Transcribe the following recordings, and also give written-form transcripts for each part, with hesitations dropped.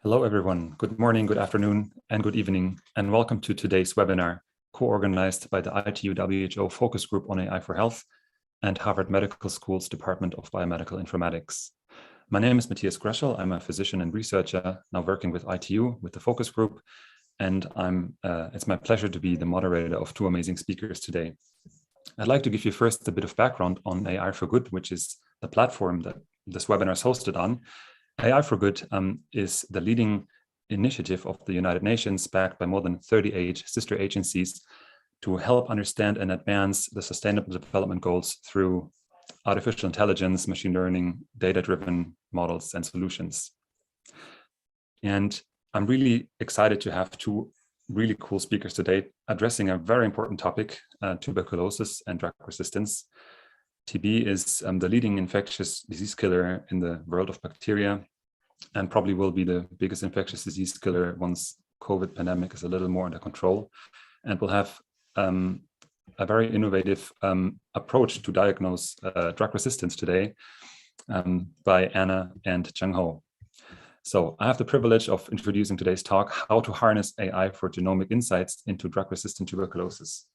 Hello, everyone. Good morning, good afternoon, and good evening, and welcome to today's webinar, co-organized by the ITU WHO Focus Group on AI for Health and Harvard Medical School's Department of Biomedical Informatics. My name is Matthias Greschel. I'm a physician and researcher now working with ITU with the Focus Group, and it's my pleasure to be the moderator of two amazing speakers today. I'd like to give you first a bit of background on AI for Good, which is the platform that this webinar is hosted on. AI for Good is the leading initiative of the United Nations, backed by more than 38 sister agencies, to help understand and advance the Sustainable Development Goals through artificial intelligence, machine learning, data-driven models and solutions. And I'm really excited to have two really cool speakers today addressing a very important topic, tuberculosis and drug resistance. TB is the leading infectious disease killer in the world of bacteria, and probably will be the biggest infectious disease killer once COVID pandemic is a little more under control. And we'll have a very innovative approach to diagnose drug resistance today by Anna and Chang. So I have the privilege of introducing today's talk, How to Harness AI for Genomic Insights into Drug-Resistant Tuberculosis.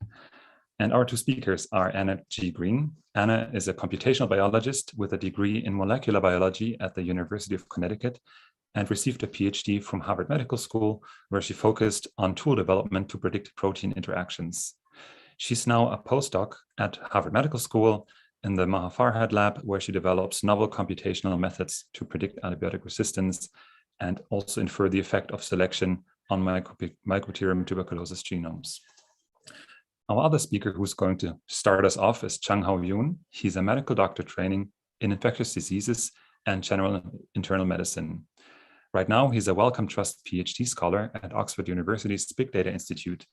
And our two speakers are Anna G. Green. Anna is a computational biologist with a degree in molecular biology at the University of Connecticut and received a Ph.D. from Harvard Medical School, where she focused on tool development to predict protein interactions. She's now a postdoc at Harvard Medical School in the Maha Farhad lab, where she develops novel computational methods to predict antibiotic resistance and also infer the effect of selection on Mycobacterium tuberculosis genomes. Our other speaker who's going to start us off is Chang Yoon. He's a medical doctor training in infectious diseases and general internal medicine. Right now, he's a Wellcome Trust Ph.D. scholar at Oxford University's Big Data Institute,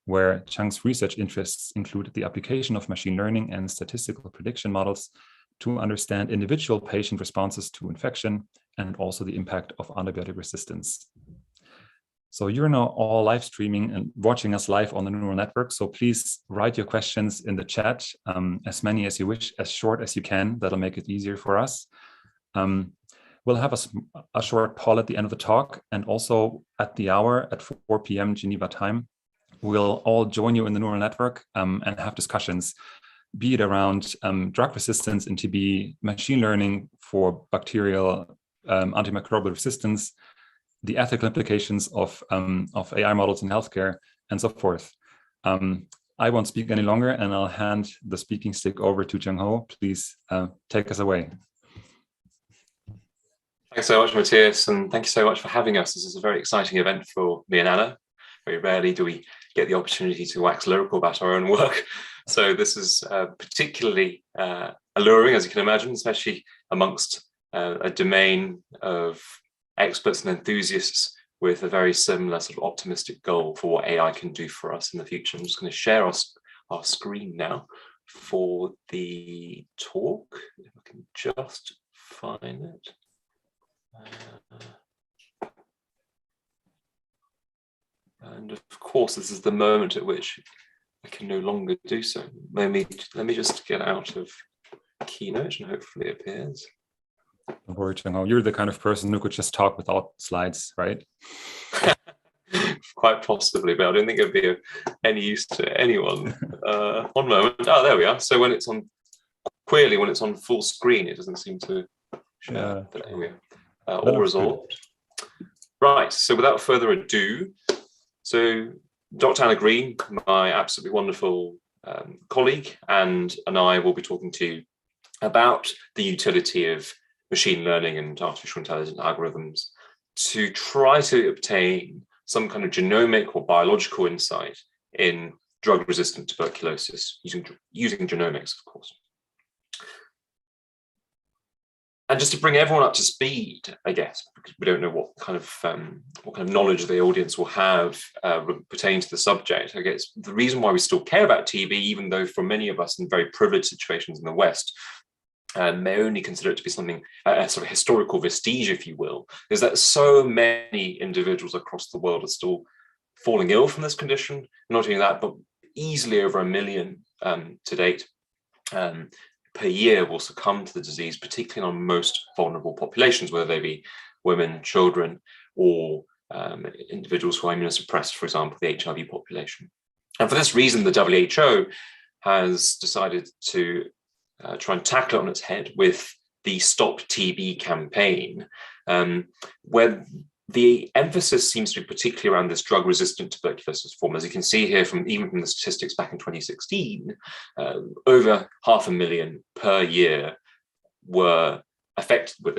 where Chang's research interests include the application of machine learning and statistical prediction models to understand individual patient responses to infection and also the impact of antibiotic resistance. So you're now all live streaming and watching us live on the neural network. So please write your questions in the chat, as many as you wish, as short as you can. That'll make it easier for us. We'll have a short poll at the end of the talk, and also at the hour at 4 p.m. Geneva time, we'll all join you in the neural network and have discussions, be it around drug resistance in TB, machine learning for bacterial antimicrobial resistance, the ethical implications of AI models in healthcare, and so forth. I won't speak any longer, and I'll hand the speaking stick over to Chang. Please take us away. Thanks so much, Matthias, and thank you so much for having us. This is a very exciting event for me and Anna. Very rarely do we get the opportunity to wax lyrical about our own work. So this is particularly alluring, as you can imagine, especially amongst a domain of experts and enthusiasts with a very similar sort of optimistic goal for what AI can do for us in the future. I'm just going to share our screen now for the talk. If I can just find it. And of course, this is the moment at which I can no longer do so. Let me just get out of Keynote and hopefully it appears. Don't worry, Chang. You're the kind of person who could just talk without slides, right? Quite possibly, but I don't think it'd be of any use to anyone. One moment. Oh, there we are. So when it's on full screen, it doesn't seem to share. Yeah. But there we are. All resolved. Right. So without further ado, so Dr. Anna Green, my absolutely wonderful colleague, and I will be talking to you about the utility of machine learning and artificial intelligence algorithms to try to obtain some kind of genomic or biological insight in drug-resistant tuberculosis using genomics, of course. And just to bring everyone up to speed, I guess, because we don't know what kind of knowledge the audience will have pertaining to the subject. I guess the reason why we still care about TB, even though for many of us in very privileged situations in the West, may only consider it to be something, a sort of historical vestige, if you will, is that so many individuals across the world are still falling ill from this condition. Not only that, but easily over 1 million to date per year will succumb to the disease, particularly on most vulnerable populations, whether they be women, children, or individuals who are immunosuppressed, for example, the HIV population. And for this reason, the WHO has decided to try and tackle it on its head with the Stop TB campaign, where the emphasis seems to be particularly around this drug-resistant tuberculosis form. As you can see here, even from the statistics back in 2016, over 500,000 per year were affected with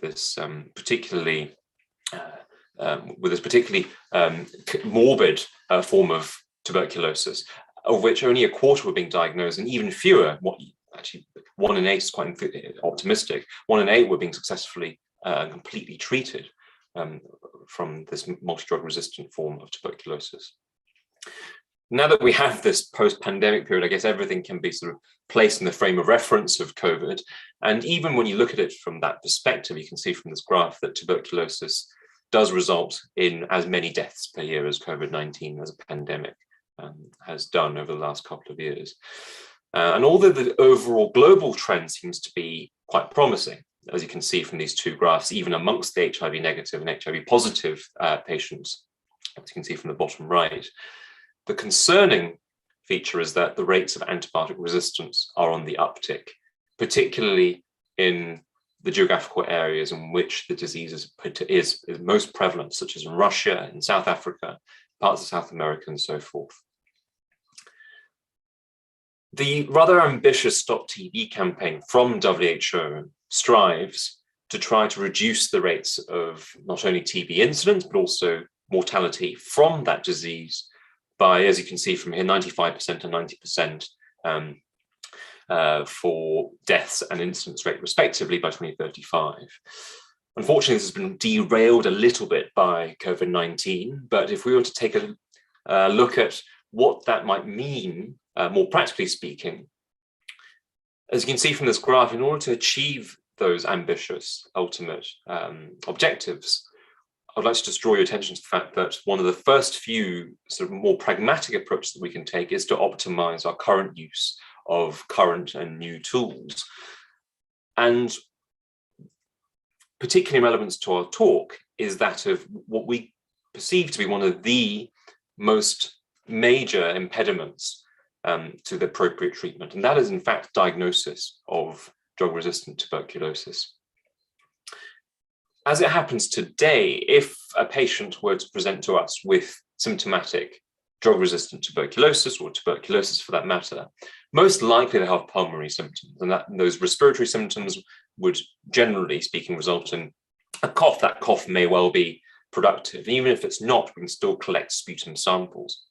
this particularly morbid form of tuberculosis, of which only a quarter were being diagnosed, and even fewer, actually 1 in 8 is quite optimistic, 1 in 8 were being successfully completely treated from this multi-drug resistant form of tuberculosis. Now that we have this post-pandemic period, I guess everything can be sort of placed in the frame of reference of COVID. And even when you look at it from that perspective, you can see from this graph that tuberculosis does result in as many deaths per year as COVID-19 as a pandemic has done over the last couple of years. And although the overall global trend seems to be quite promising, as you can see from these two graphs, even amongst the HIV negative and HIV positive patients, as you can see from the bottom right, the concerning feature is that the rates of antibiotic resistance are on the uptick, particularly in the geographical areas in which the disease is most prevalent, such as in Russia, in South Africa, parts of South America, and so forth. The rather ambitious Stop TB campaign from WHO strives to try to reduce the rates of not only TB incidence, but also mortality from that disease by, as you can see from here, 95% and 90% for deaths and incidence rate respectively by 2035. Unfortunately, this has been derailed a little bit by COVID-19, but if we were to take a look at what that might mean, more practically speaking, as you can see from this graph, in order to achieve those ambitious ultimate objectives, I'd like to just draw your attention to the fact that one of the first few sort of more pragmatic approaches that we can take is to optimize our current use of current and new tools. And particularly in relevance to our talk is that of what we perceive to be one of the most major impediments to the appropriate treatment. And that is in fact diagnosis of drug-resistant tuberculosis. As it happens today, if a patient were to present to us with symptomatic drug-resistant tuberculosis, or tuberculosis for that matter, most likely they have pulmonary symptoms, and those respiratory symptoms would, generally speaking, result in a cough. That cough may well be productive. And even if it's not, we can still collect sputum samples.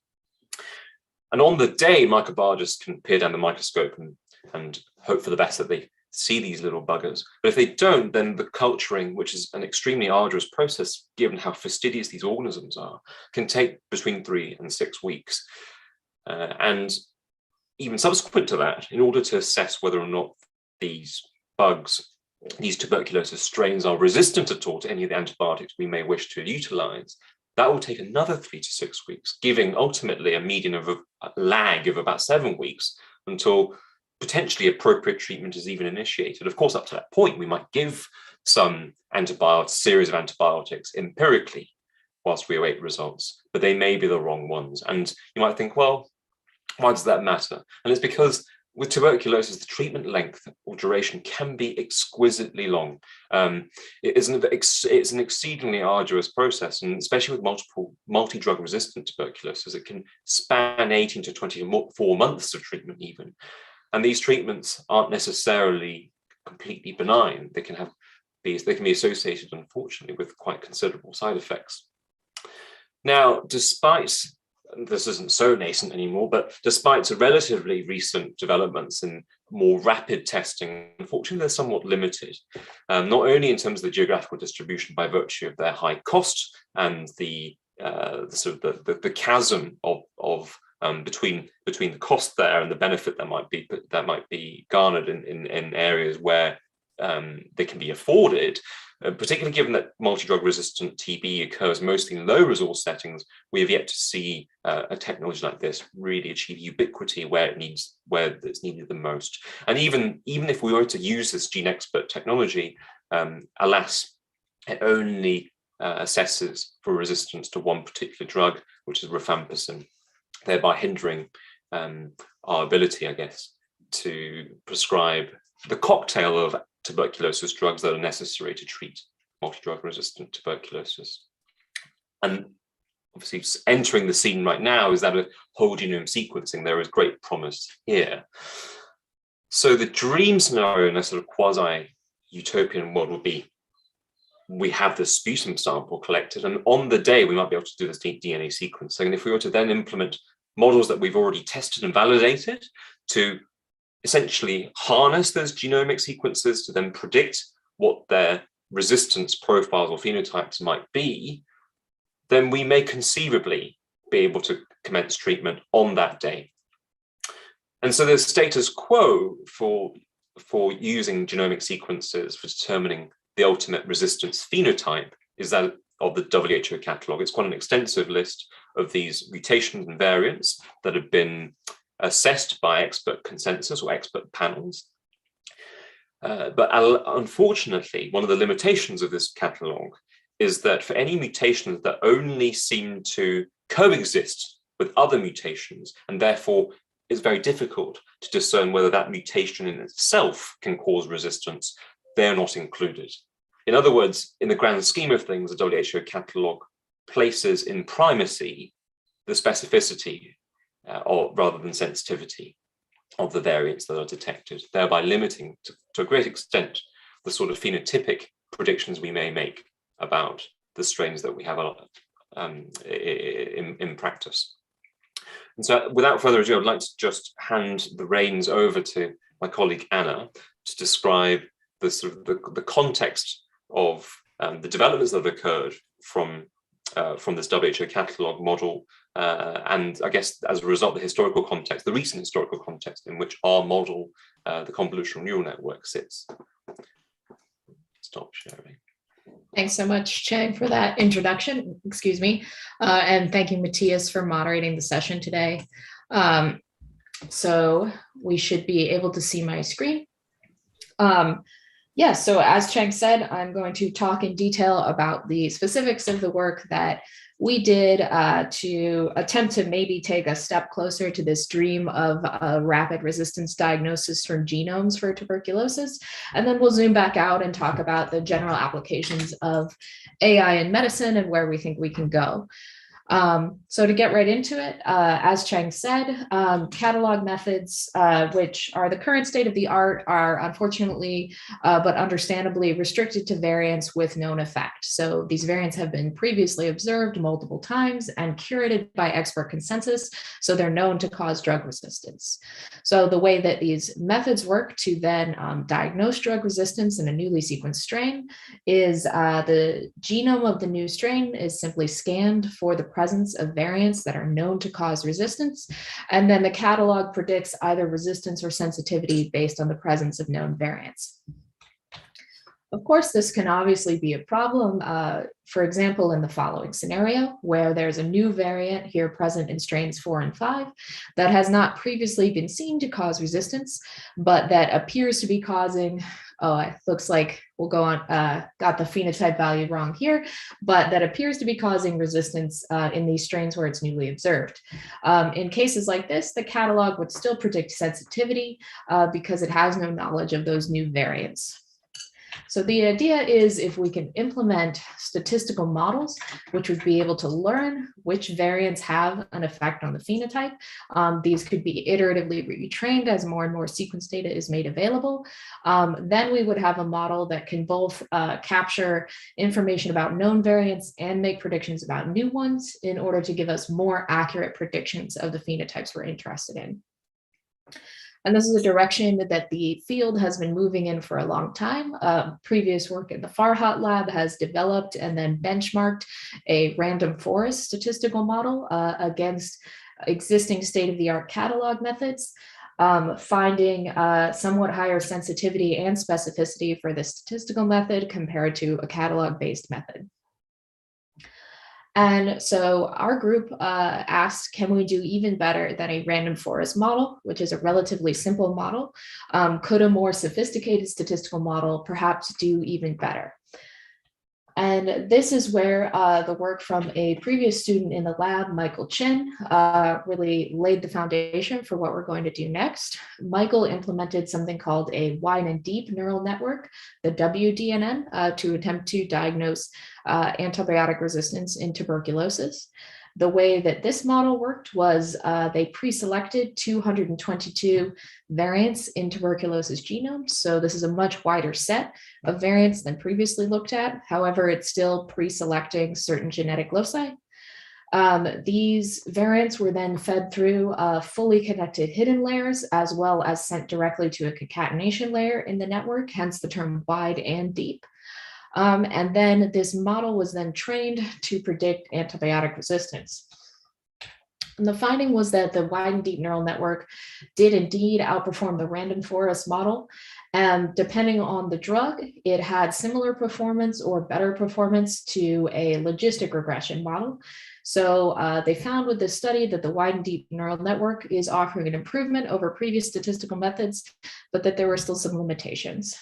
And on the day, microbiologists can peer down the microscope and hope for the best that they see these little buggers. But if they don't, then the culturing, which is an extremely arduous process, given how fastidious these organisms are, can take between 3 and 6 weeks. And even subsequent to that, in order to assess whether or not these bugs, these tuberculosis strains, are resistant at all to any of the antibiotics we may wish to utilize, that will take another 3 to 6 weeks, giving ultimately a median of a lag of about 7 weeks until potentially appropriate treatment is even initiated. Of course, up to that point, we might give some series of antibiotics empirically whilst we await results, but they may be the wrong ones. And you might think, well, why does that matter? And it's because with tuberculosis, the treatment length or duration can be exquisitely long. It's an exceedingly arduous process, and especially with multi-drug resistant tuberculosis, it can span 18 to 24 months of treatment even. And these treatments aren't necessarily completely benign. They can be associated, unfortunately, with quite considerable side effects. Now, despite this isn't so nascent anymore, but despite relatively recent developments in more rapid testing, unfortunately, they're somewhat limited, not only in terms of the geographical distribution by virtue of their high cost and the chasm of between the cost there and the benefit that might be garnered in areas where they can be afforded. Particularly given that multi-drug resistant TB occurs mostly in low resource settings, we have yet to see a technology like this really achieve ubiquity where it's needed the most. And even if we were to use this GeneXpert technology, alas, it only assesses for resistance to one particular drug, which is rifampicin, thereby hindering our ability, I guess, to prescribe the cocktail of tuberculosis drugs that are necessary to treat multi-drug resistant tuberculosis. And obviously entering the scene right now is that of whole genome sequencing. There is great promise here. So the dream scenario in a sort of quasi-utopian world would be, we have the sputum sample collected, and on the day we might be able to do this DNA sequencing. And if we were to then implement models that we've already tested and validated to essentially harness those genomic sequences to then predict what their resistance profiles or phenotypes might be, then we may conceivably be able to commence treatment on that day. And so the status quo for using genomic sequences for determining the ultimate resistance phenotype is that of the WHO catalog. It's quite an extensive list of these mutations and variants that have been assessed by expert consensus or expert panels. But unfortunately, one of the limitations of this catalog is that for any mutations that only seem to coexist with other mutations, and therefore it's very difficult to discern whether that mutation in itself can cause resistance, they're not included. In other words, in the grand scheme of things, the WHO catalog places in primacy the specificity rather than sensitivity of the variants that are detected, thereby limiting to a great extent the sort of phenotypic predictions we may make about the strains that we have in practice. And so without further ado, I'd like to just hand the reins over to my colleague Anna to describe the sort of the context of the developments that have occurred from this WHO catalog model, and I guess as a result, the recent historical context in which our model, the convolutional neural network, sits. Stop sharing. Thanks so much, Chang, for that introduction, and thank you, Matthias, for moderating the session today. So we should be able to see my screen. So as Chang said, I'm going to talk in detail about the specifics of the work that we did to attempt to maybe take a step closer to this dream of a rapid resistance diagnosis from genomes for tuberculosis. And then we'll zoom back out and talk about the general applications of AI in medicine and where we think we can go. So to get right into it, as Chang said, catalog methods, which are the current state of the art, are unfortunately, but understandably restricted to variants with known effect. So these variants have been previously observed multiple times and curated by expert consensus, so they're known to cause drug resistance. So the way that these methods work to then diagnose drug resistance in a newly sequenced strain is the genome of the new strain is simply scanned for the presence of variants that are known to cause resistance, and then the catalog predicts either resistance or sensitivity based on the presence of known variants. Of course, this can obviously be a problem, for example, in the following scenario, where there's a new variant here present in strains 4 and 5 that has not previously been seen to cause resistance, but that appears to be causing, it looks like we'll go on, got the phenotype value wrong here, but that appears to be causing resistance in these strains where it's newly observed. In cases like this, the catalog would still predict sensitivity because it has no knowledge of those new variants. So the idea is if we can implement statistical models, which would be able to learn which variants have an effect on the phenotype, these could be iteratively retrained as more and more sequence data is made available. Then we would have a model that can both capture information about known variants and make predictions about new ones in order to give us more accurate predictions of the phenotypes we're interested in. And this is a direction that the field has been moving in for a long time. Previous work in the Farhat lab has developed and then benchmarked a random forest statistical model against existing state-of-the-art catalog methods, finding somewhat higher sensitivity and specificity for the statistical method compared to a catalog-based method. And so our group asked, can we do even better than a random forest model, which is a relatively simple model? Could a more sophisticated statistical model perhaps do even better? And this is where the work from a previous student in the lab, Michael Chang, really laid the foundation for what we're going to do next. Michael implemented something called a wide and deep neural network, the WDNN, to attempt to diagnose antibiotic resistance in tuberculosis. The way that this model worked was they pre-selected 222 variants in tuberculosis genomes. So this is a much wider set of variants than previously looked at. However, it's still pre-selecting certain genetic loci. These variants were then fed through fully connected hidden layers, as well as sent directly to a concatenation layer in the network, hence the term wide and deep. And then this model was then trained to predict antibiotic resistance. And the finding was that the wide and deep neural network did indeed outperform the random forest model. And depending on the drug, it had similar performance or better performance to a logistic regression model. So they found with this study that the wide and deep neural network is offering an improvement over previous statistical methods, but that there were still some limitations.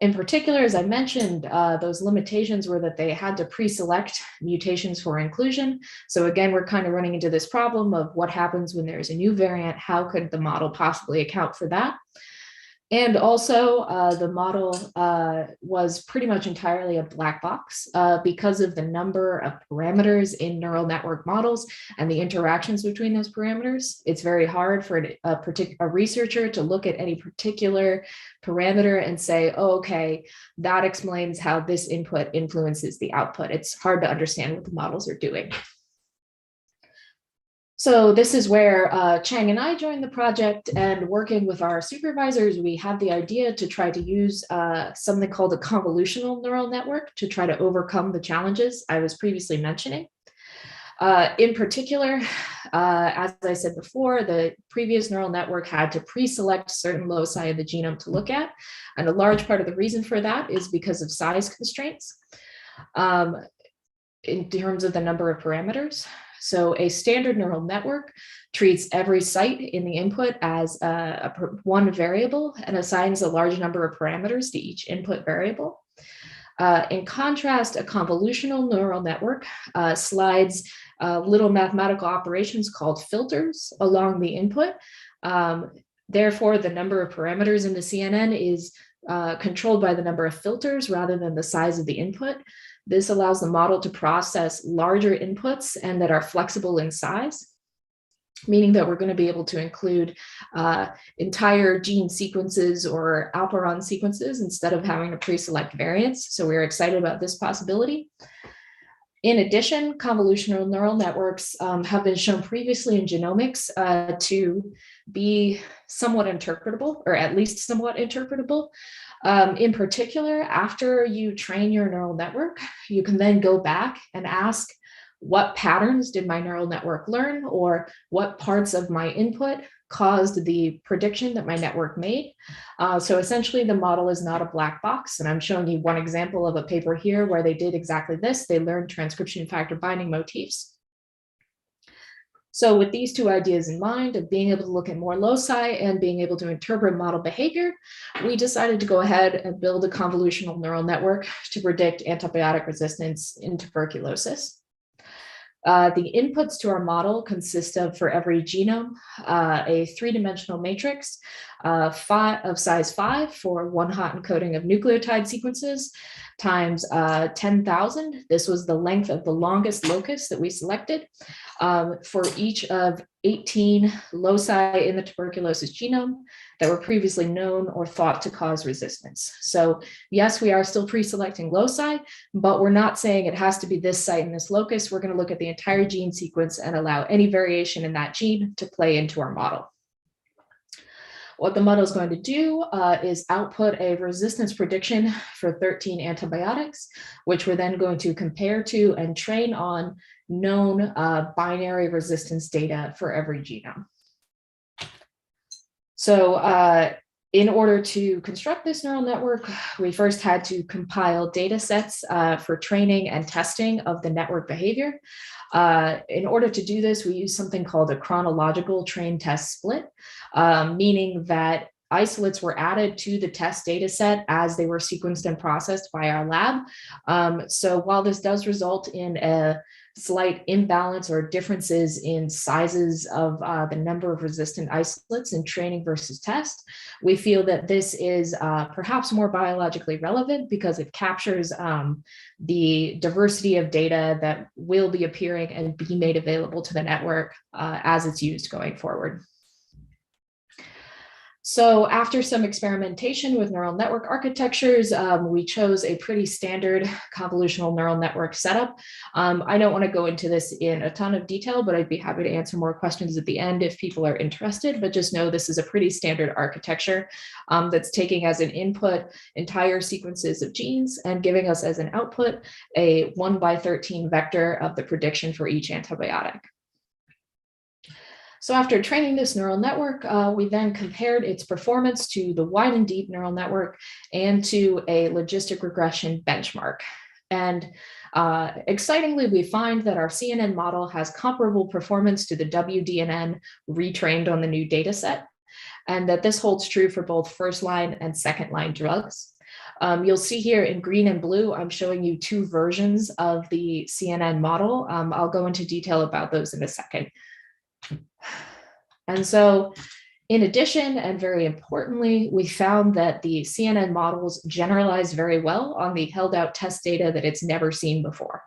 In particular, as I mentioned, those limitations were that they had to pre-select mutations for inclusion. So again, we're kind of running into this problem of what happens when there's a new variant. How could the model possibly account for that? And also the model was pretty much entirely a black box because of the number of parameters in neural network models and the interactions between those parameters. It's very hard for a researcher to look at any particular parameter and say, oh, okay, that explains how this input influences the output. It's hard to understand what the models are doing. So this is where Chang and I joined the project, and working with our supervisors, we had the idea to try to use something called a convolutional neural network to try to overcome the challenges I was previously mentioning. In particular, as I said before, the previous neural network had to pre-select certain loci of the genome to look at. And a large part of the reason for that is because of size constraints in terms of the number of parameters. So a standard neural network treats every site in the input as one variable and assigns a large number of parameters to each input variable. In contrast, a convolutional neural network slides little mathematical operations called filters along the input. Therefore, the number of parameters in the CNN is controlled by the number of filters rather than the size of the input. This allows the model to process larger inputs and that are flexible in size, meaning that we're going to be able to include entire gene sequences or operon sequences instead of having to pre-select variants. So we're excited about this possibility. In addition, convolutional neural networks have been shown previously in genomics to be somewhat interpretable, or at least somewhat interpretable. In particular, after you train your neural network, you can then go back and ask, what patterns did my neural network learn, or what parts of my input caused the prediction that my network made? So essentially, the model is not a black box. And I'm showing you one example of a paper here where they did exactly this. They learned transcription factor binding motifs. So with these two ideas in mind of being able to look at more loci and being able to interpret model behavior, we decided to go ahead and build a convolutional neural network to predict antibiotic resistance in tuberculosis. The inputs to our model consist of, for every genome, a three-dimensional matrix of size 5 for one hot encoding of nucleotide sequences times 10,000. This was the length of the longest locus that we selected for each of 18 loci in the tuberculosis genome that were previously known or thought to cause resistance. So yes, we are still pre-selecting loci, but we're not saying it has to be this site and this locus. We're going to look at the entire gene sequence and allow any variation in that gene to play into our model. What the model is going to do is output a resistance prediction for 13 antibiotics, which we're then going to compare to and train on known binary resistance data for every genome. So in order to construct this neural network, we first had to compile data sets for training and testing of the network behavior. In order to do this, we use something called a chronological train test split, meaning that isolates were added to the test data set as they were sequenced and processed by our lab. So while this does result in a slight imbalance or differences in sizes of the number of resistant isolates in training versus test, we feel that this is perhaps more biologically relevant because it captures the diversity of data that will be appearing and be made available to the network as it's used going forward. So after some experimentation with neural network architectures, we chose a pretty standard convolutional neural network setup. I don't want to go into this in a ton of detail, but I'd be happy to answer more questions at the end if people are interested, but just know this is a pretty standard architecture that's taking as an input entire sequences of genes and giving us as an output a 1/13 vector of the prediction for each antibiotic. So after training this neural network, we then compared its performance to the wide and deep neural network and to a logistic regression benchmark. And excitingly, we find that our CNN model has comparable performance to the WDNN retrained on the new data set, and that this holds true for both first-line and second-line drugs. You'll see here in green and blue, I'm showing you two versions of the CNN model. I'll go into detail about those in a second. And so in addition, and very importantly, we found that the CNN models generalize very well on the held out test data that it's never seen before.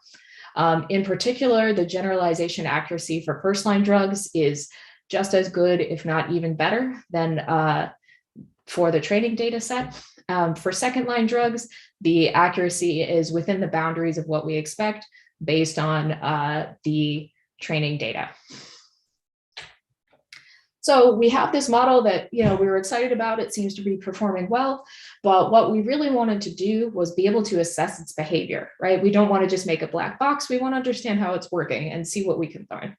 In particular, the generalization accuracy for first-line drugs is just as good, if not even better, than for the training data set. For second-line drugs, the accuracy is within the boundaries of what we expect based on the training data. So we have this model that, we were excited about. It seems to be performing well, but what we really wanted to do was be able to assess its behavior, right? We don't want to just make a black box. We want to understand how it's working and see what we can learn.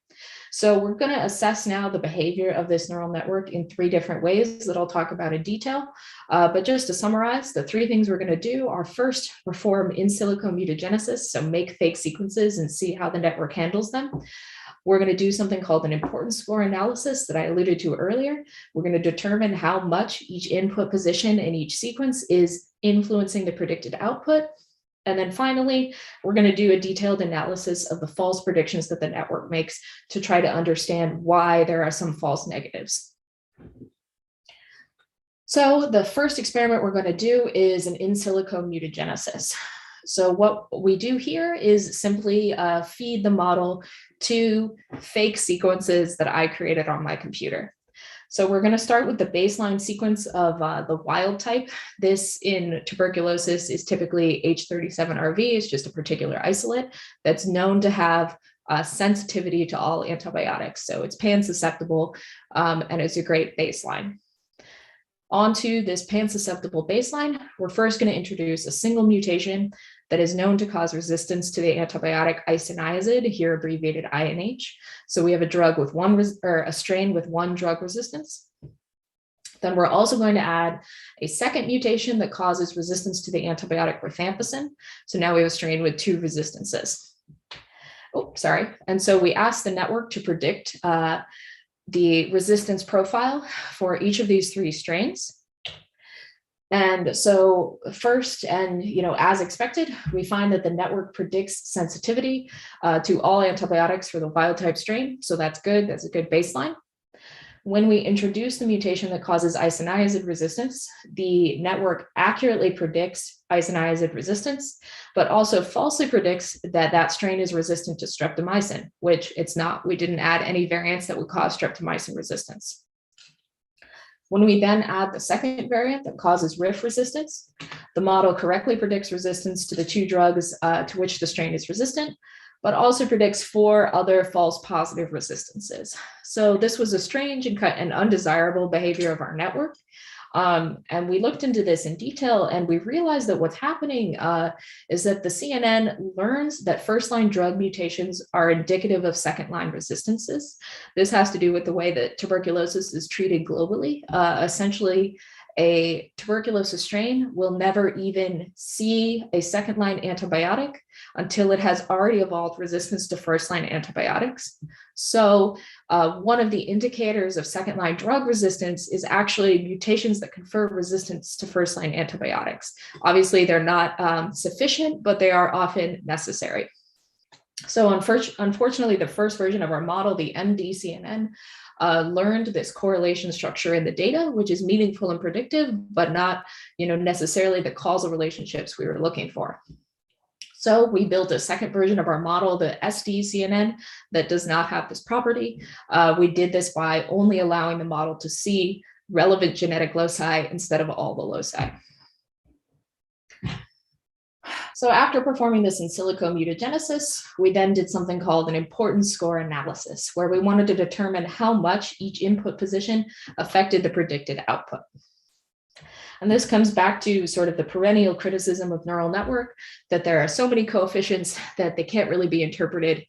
So we're going to assess now the behavior of this neural network in 3 different ways that I'll talk about in detail. But just to summarize, the 3 things we're going to do are first perform Insilicone mutagenesis, so make fake sequences and see how the network handles them. We're going to do something called an importance score analysis that I alluded to earlier. We're going to determine how much each input position in each sequence is influencing the predicted output. And then finally, we're going to do a detailed analysis of the false predictions that the network makes to try to understand why there are some false negatives. So the first experiment we're going to do is an Insilicone mutagenesis. So what we do here is simply feed the model 2 fake sequences that I created on my computer. So we're going to start with the baseline sequence of the wild type. This in tuberculosis is typically H37RV. It's just a particular isolate that's known to have sensitivity to all antibiotics. So it's pan-susceptible and it's a great baseline. Onto this pan-susceptible baseline, we're first going to introduce a single mutation that is known to cause resistance to the antibiotic isoniazid, here abbreviated INH. So we have a drug with a strain with 1 drug resistance. Then we're also going to add a second mutation that causes resistance to the antibiotic rifampicin. So now we have a strain with 2 resistances. Oh, sorry. And so we asked the network to predict the resistance profile for each of these 3 strains. And so first, and as expected, we find that the network predicts sensitivity to all antibiotics for the wild type strain. So that's good. That's a good baseline. When we introduce the mutation that causes isoniazid resistance, the network accurately predicts isoniazid resistance, but also falsely predicts that that strain is resistant to streptomycin, which it's not. We didn't add any variants that would cause streptomycin resistance. When we then add the second variant that causes RIF resistance, the model correctly predicts resistance to the 2 drugs to which the strain is resistant, but also predicts 4 other false positive resistances. So this was a strange and undesirable behavior of our network. And we looked into this in detail, and we realized that what's happening is that the CNN learns that first-line drug mutations are indicative of second-line resistances. This has to do with the way that tuberculosis is treated globally. Essentially, a tuberculosis strain will never even see a second-line antibiotic until it has already evolved resistance to first-line antibiotics. So one of the indicators of second-line drug resistance is actually mutations that confer resistance to first-line antibiotics. Obviously, they're not sufficient, but they are often necessary. So unfortunately, the first version of our model, the MD-CNN, learned this correlation structure in the data, which is meaningful and predictive, but not, necessarily the causal relationships we were looking for. So we built a second version of our model, the SD-CNN, that does not have this property. We did this by only allowing the model to see relevant genetic loci instead of all the loci. So after performing this Insilicone mutagenesis, we then did something called an importance score analysis, where we wanted to determine how much each input position affected the predicted output. And this comes back to sort of the perennial criticism of neural network, that there are so many coefficients that they can't really be interpreted.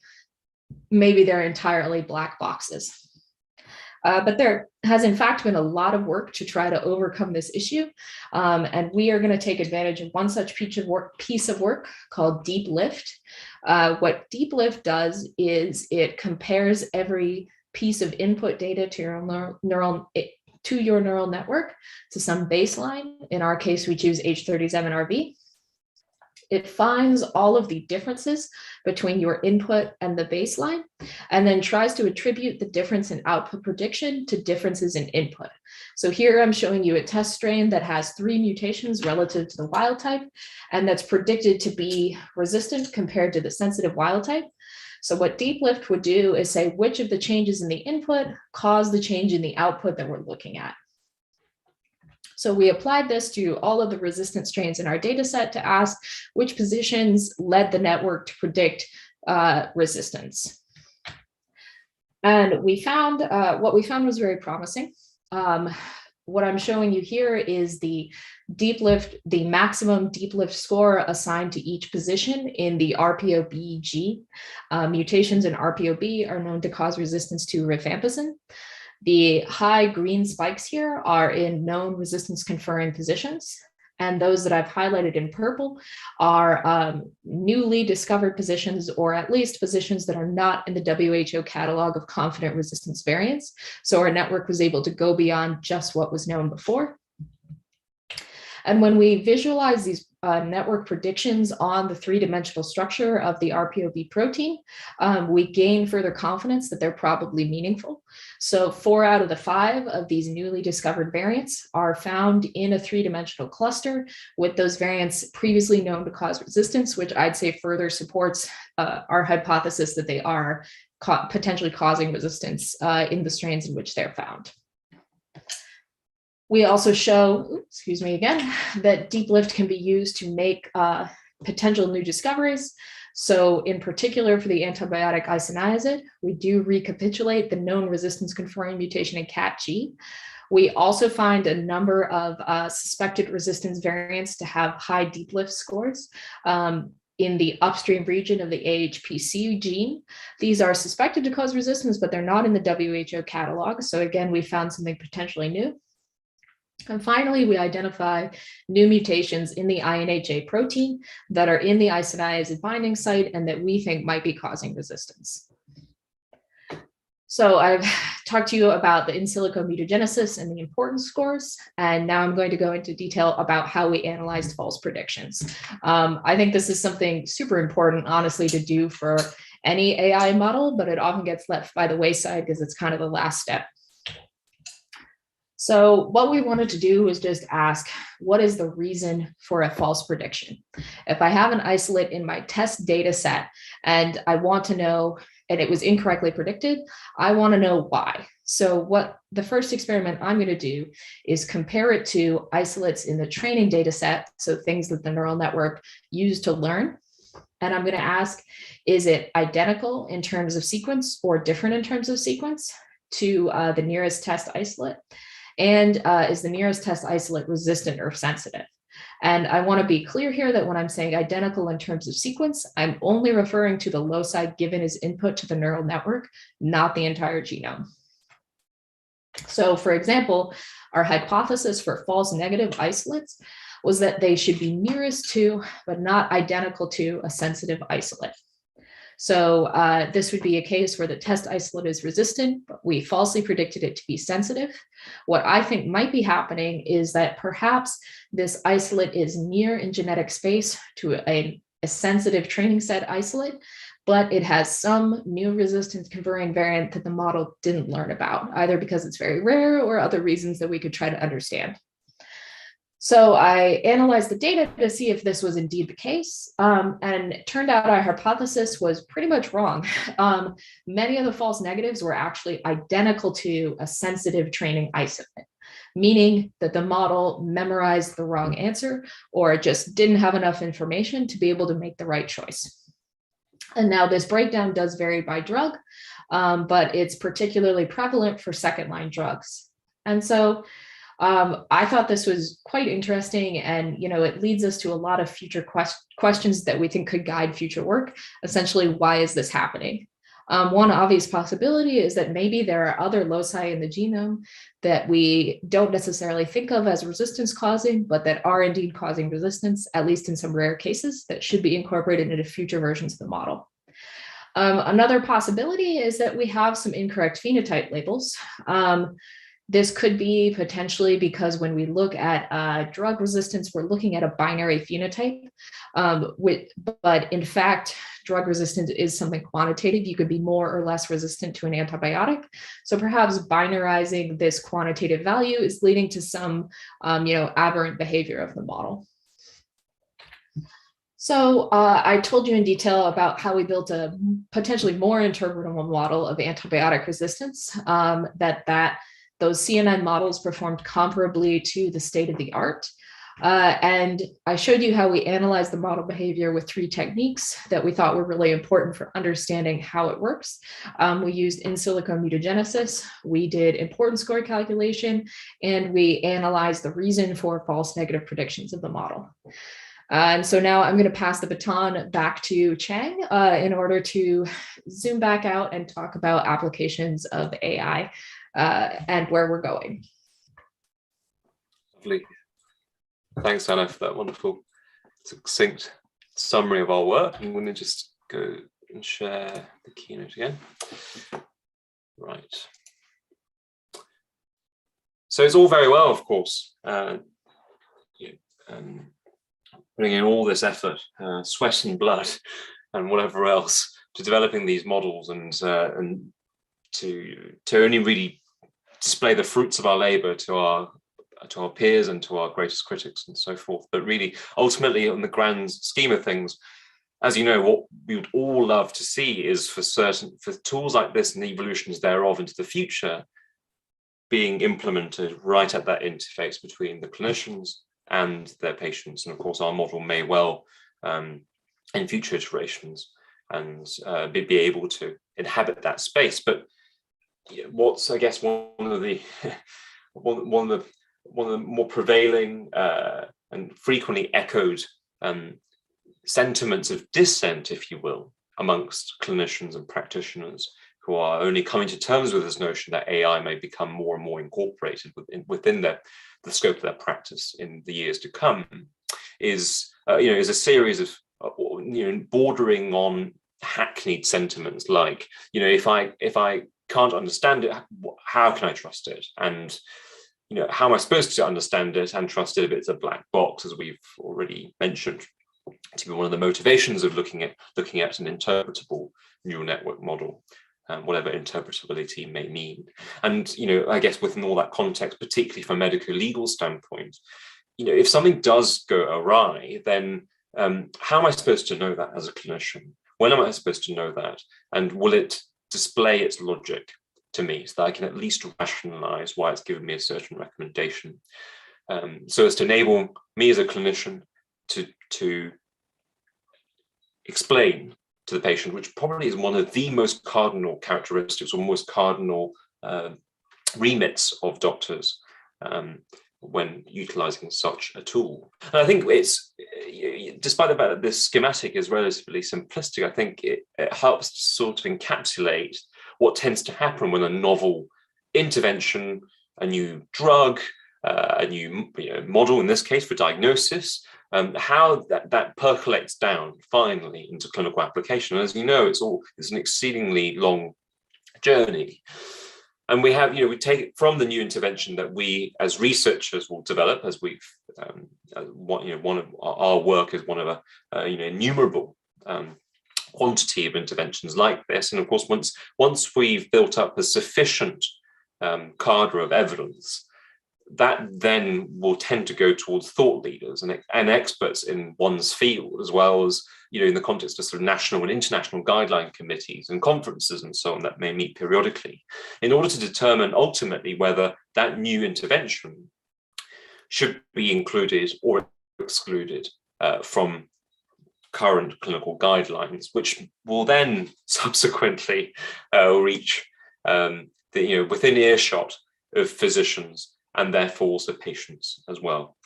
Maybe they're entirely black boxes. But there has in fact been a lot of work to try to overcome this issue. And we are going to take advantage of one such piece of work called Deeplift. What Deeplift does is it compares every piece of input data to your neural network to some baseline. In our case, we choose H37RV. It finds all of the differences between your input and the baseline, and then tries to attribute the difference in output prediction to differences in input. So here I'm showing you a test strain that has 3 mutations relative to the wild type, and that's predicted to be resistant compared to the sensitive wild type. So what Deeplift would do is say which of the changes in the input cause the change in the output that we're looking at. So we applied this to all of the resistant strains in our data set to ask which positions led the network to predict resistance. And we found, what we found was very promising. What I'm showing you here is the maximum Deeplift score assigned to each position in the RPOB gene. Mutations in RPOB are known to cause resistance to rifampicin. The high green spikes here are in known resistance conferring positions, and those that I've highlighted in purple are newly discovered positions, or at least positions that are not in the WHO catalog of confident resistance variants. So our network was able to go beyond just what was known before. And when we visualize these network predictions on the 3-dimensional structure of the RPOB protein, we gain further confidence that they're probably meaningful. So 4 out of the 5 of these newly discovered variants are found in a 3-dimensional cluster with those variants previously known to cause resistance, which I'd say further supports our hypothesis that they are potentially causing resistance in the strains in which they're found. We also show, excuse me again, that Deeplift can be used to make potential new discoveries. So in particular for the antibiotic isoniazid, we do recapitulate the known resistance conferring mutation in CAT-G. We also find a number of suspected resistance variants to have high Deeplift scores in the upstream region of the AHPC gene. These are suspected to cause resistance, but they're not in the WHO catalog. So again, we found something potentially new. And finally, we identify new mutations in the INHA protein that are in the isoniazid binding site and that we think might be causing resistance. So I've talked to you about the Insilicone mutagenesis and the importance scores, and now I'm going to go into detail about how we analyzed false predictions. I think this is something super important, honestly, to do for any AI model, but it often gets left by the wayside because it's kind of the last step. So what we wanted to do was just ask, what is the reason for a false prediction? If I have an isolate in my test data set and I want to know, and it was incorrectly predicted, I want to know why. So what the first experiment I'm going to do is compare it to isolates in the training data set, so things that the neural network used to learn. And I'm going to ask, is it identical in terms of sequence or different in terms of sequence to the nearest test isolate? And is the nearest test isolate resistant or sensitive? And I want to be clear here that when I'm saying identical in terms of sequence, I'm only referring to the loci given as input to the neural network, not the entire genome. So for example, Our hypothesis for false negative isolates was that they should be nearest to, but not identical to, a sensitive isolate. So this would be a case where the test isolate is resistant, but we falsely predicted it to be sensitive. What I think might be happening is that perhaps this isolate is near in genetic space to a sensitive training set isolate, but it has some new resistance conferring variant that the model didn't learn about, either because it's very rare or other reasons that we could try to understand. So I analyzed the data to see if this was indeed the case, and it turned out our hypothesis was pretty much wrong. Many of the false negatives were actually identical to a sensitive training isolate, meaning that the model memorized the wrong answer or just didn't have enough information to be able to make the right choice. And now this breakdown does vary by drug, but it's particularly prevalent for second-line drugs. And so I thought this was quite interesting, and it leads us to a lot of future questions that we think could guide future work. Essentially, why is this happening? One obvious possibility is that maybe there are other loci in the genome that we don't necessarily think of as resistance causing, but that are indeed causing resistance, at least in some rare cases, that should be incorporated into future versions of the model. Another possibility is that we have some incorrect phenotype labels. This could be potentially because when we look at drug resistance, we're looking at a binary phenotype, but in fact, drug resistance is something quantitative. You could be more or less resistant to an antibiotic. So perhaps binarizing this quantitative value is leading to some aberrant behavior of the model. So I told you in detail about how we built a potentially more interpretable model of antibiotic resistance, those CNN models performed comparably to the state of the art. And I showed you how we analyzed the model behavior with 3 techniques that we thought were really important for understanding how it works. We used Insilicone mutagenesis, we did importance score calculation, and we analyzed the reason for false negative predictions of the model. And so now I'm going to pass the baton back to Chang in order to zoom back out and talk about applications of AI and where we're going. Lovely. Thanks, Anna, for that wonderful, succinct summary of our work. I'm going to just go and share the keynote again. Right. So it's all very well, of course, putting in all this effort, sweat and blood, and whatever else to developing these models, and to only really display the fruits of our labor to our peers and to our greatest critics and so forth. But really, ultimately, on the grand scheme of things, as you know, what we would all love to see is for tools like this and the evolutions thereof into the future being implemented right at that interface between the clinicians and their patients. And of course, our model may well, in future iterations, and be able to inhabit that space. But what's, I guess, one of the more prevailing and frequently echoed sentiments of dissent, if you will, amongst clinicians and practitioners who are only coming to terms with this notion that AI may become more and more incorporated within the scope of their practice in the years to come, is a series of bordering on hackneyed sentiments like, if I can't understand it, how can I trust it? And how am I supposed to understand it and trust it if it's a black box, as we've already mentioned, to be one of the motivations of looking at an interpretable neural network model, whatever interpretability may mean. And I guess within all that context, particularly from a medical legal standpoint, if something does go awry, then how am I supposed to know that as a clinician? When am I supposed to know that? And will it display its logic to me so that I can at least rationalize why it's given me a certain recommendation, so as to enable me as a clinician to explain to the patient, which probably is one of the most cardinal characteristics or most cardinal remits of doctors when utilizing such a tool. And I think it's, despite the fact that this schematic is relatively simplistic, I think it helps to sort of encapsulate what tends to happen when a novel intervention, a new drug, a new model, in this case for diagnosis, how that percolates down finally into clinical application. And as you know, it's an exceedingly long journey. And we have, we take it from the new intervention that we as researchers will develop, as we've, one of our work is one of innumerable quantity of interventions like this. And of course, once we've built up a sufficient cadre of evidence, that then will tend to go towards thought leaders and experts in one's field, as well as, in the context of sort of national and international guideline committees and conferences and so on that may meet periodically, in order to determine ultimately whether that new intervention should be included or excluded from current clinical guidelines, which will then subsequently reach within earshot of physicians and therefore also patients as well,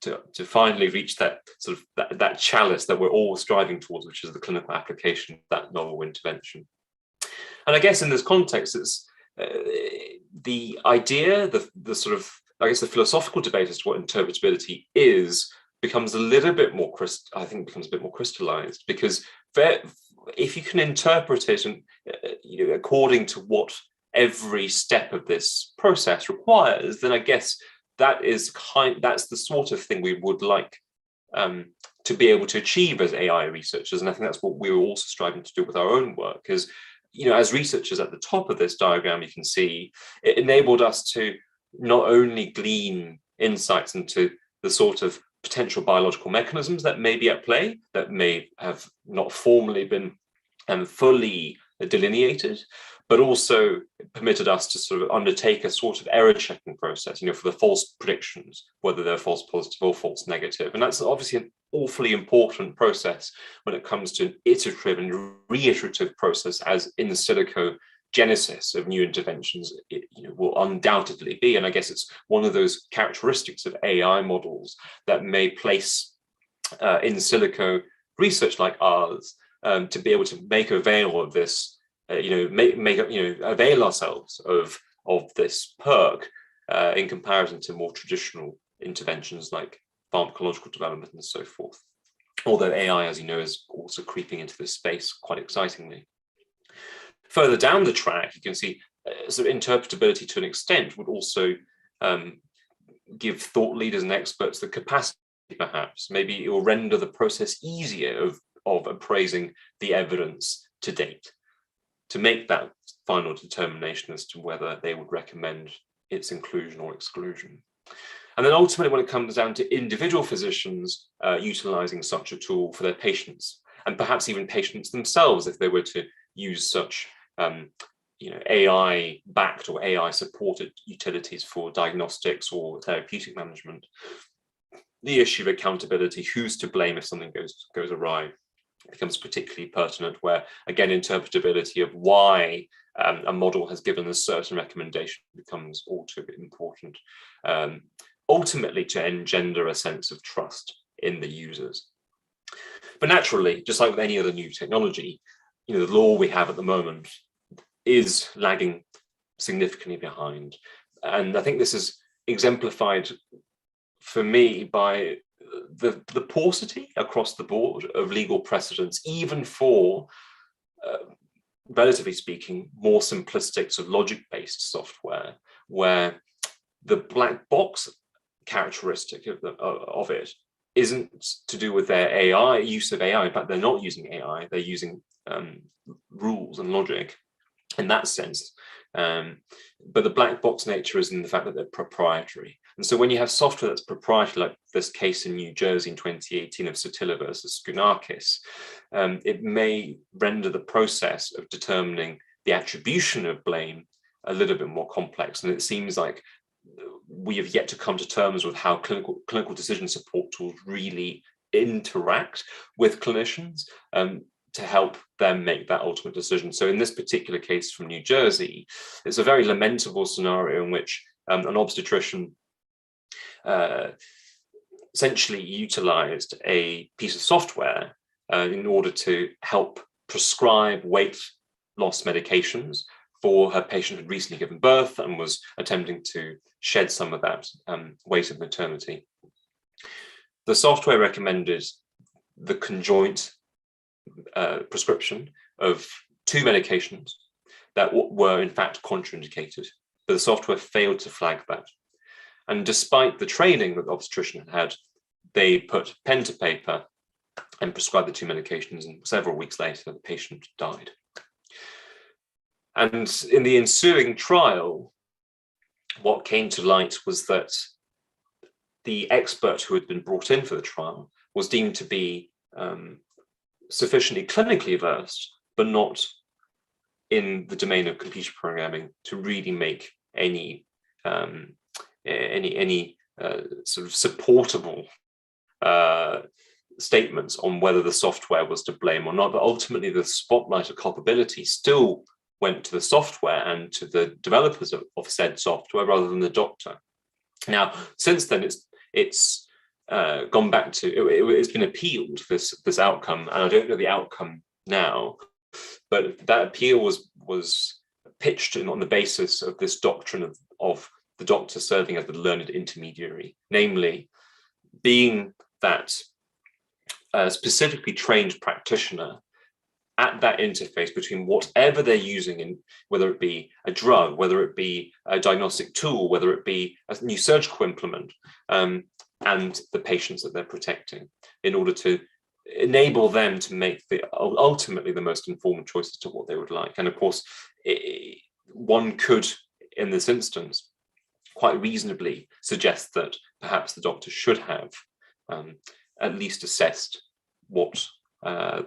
to finally reach that sort of that chalice that we're all striving towards, which is the clinical application of that novel intervention. And I guess in this context, it's the idea, the sort of, I guess, the philosophical debate as to what interpretability is becomes a little bit more, crystallized, because if you can interpret it and according to what every step of this process requires, then I guess that's the sort of thing we would like to be able to achieve as AI researchers. And I think that's what we were also striving to do with our own work, is, as researchers at the top of this diagram, you can see it enabled us to not only glean insights into the sort of potential biological mechanisms that may be at play, that may have not formally been fully delineated, but also permitted us to sort of undertake a sort of error checking process, for the false predictions, whether they're false positive or false negative. And that's obviously an awfully important process when it comes to an iterative and reiterative process, as in silico genesis of new interventions will undoubtedly be. And I guess it's one of those characteristics of AI models that may place in silico research like ours to be able to make avail of this, avail ourselves of this perk in comparison to more traditional interventions like pharmacological development and so forth. Although AI, as you know, is also creeping into this space quite excitingly. Further down the track, you can see sort of interpretability to an extent would also give thought leaders and experts the capacity, perhaps, maybe it will render the process easier of appraising the evidence to date, to make that final determination as to whether they would recommend its inclusion or exclusion. And then ultimately, when it comes down to individual physicians utilizing such a tool for their patients, and perhaps even patients themselves, if they were to use such AI-backed or AI-supported utilities for diagnostics or therapeutic management, the issue of accountability, who's to blame if something goes awry, becomes particularly pertinent, where, again, interpretability of why a model has given a certain recommendation becomes all too important, ultimately to engender a sense of trust in the users. But naturally, just like with any other new technology, the law we have at the moment is lagging significantly behind. And I think this is exemplified for me by the paucity across the board of legal precedents, even for, relatively speaking, more simplistic sort of logic-based software, where the black box characteristic of it isn't to do with their use of AI. In fact, they're not using AI, they're using rules and logic in that sense. But the black box nature is in the fact that they're proprietary. And so when you have software that's proprietary, like this case in New Jersey in 2018 of Sotilla versus Skunakis, it may render the process of determining the attribution of blame a little bit more complex. And it seems like we have yet to come to terms with how clinical decision support tools really interact with clinicians to help them make that ultimate decision. So in this particular case from New Jersey, it's a very lamentable scenario in which an obstetrician essentially utilized a piece of software in order to help prescribe weight loss medications for her patient who had recently given birth and was attempting to shed some of that weight of maternity. The software recommended the conjoint prescription of 2 medications that were in fact contraindicated, but the software failed to flag that. And despite the training that the obstetrician had, they put pen to paper and prescribed the 2 medications, and several weeks later, the patient died. And in the ensuing trial, what came to light was that the expert who had been brought in for the trial was deemed to be sufficiently clinically versed, but not in the domain of computer programming to really make any sort of supportable statements on whether the software was to blame or not. But ultimately, the spotlight of culpability still went to the software and to the developers of said software rather than the doctor. Now, since then, it's gone back to, it's been appealed, this outcome, and I don't know the outcome now, but that appeal was pitched on the basis of this doctrine of the doctor serving as the learned intermediary, namely being that specifically trained practitioner at that interface between whatever they're using, in whether it be a drug, whether it be a diagnostic tool, whether it be a new surgical implement, and the patients that they're protecting, in order to enable them to make ultimately the most informed choices to what they would like. And of course, one could, in this instance, quite reasonably suggest that perhaps the doctor should have at least assessed what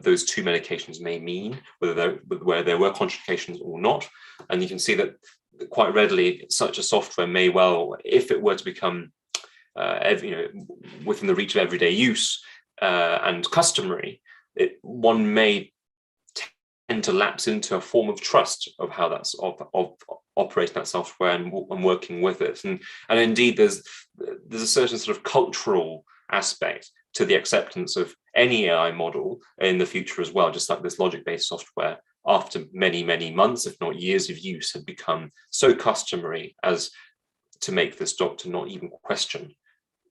those 2 medications may mean, whether there were contraindications or not. And you can see that quite readily such a software may well, if it were to become within the reach of everyday use and customary, one may tend to lapse into a form of trust of how that's of operating that software and working with it. And indeed, there's a certain sort of cultural aspect to the acceptance of any AI model in the future as well, just like this logic-based software, after many, many months, if not years of use, had become so customary as to make this doctor not even question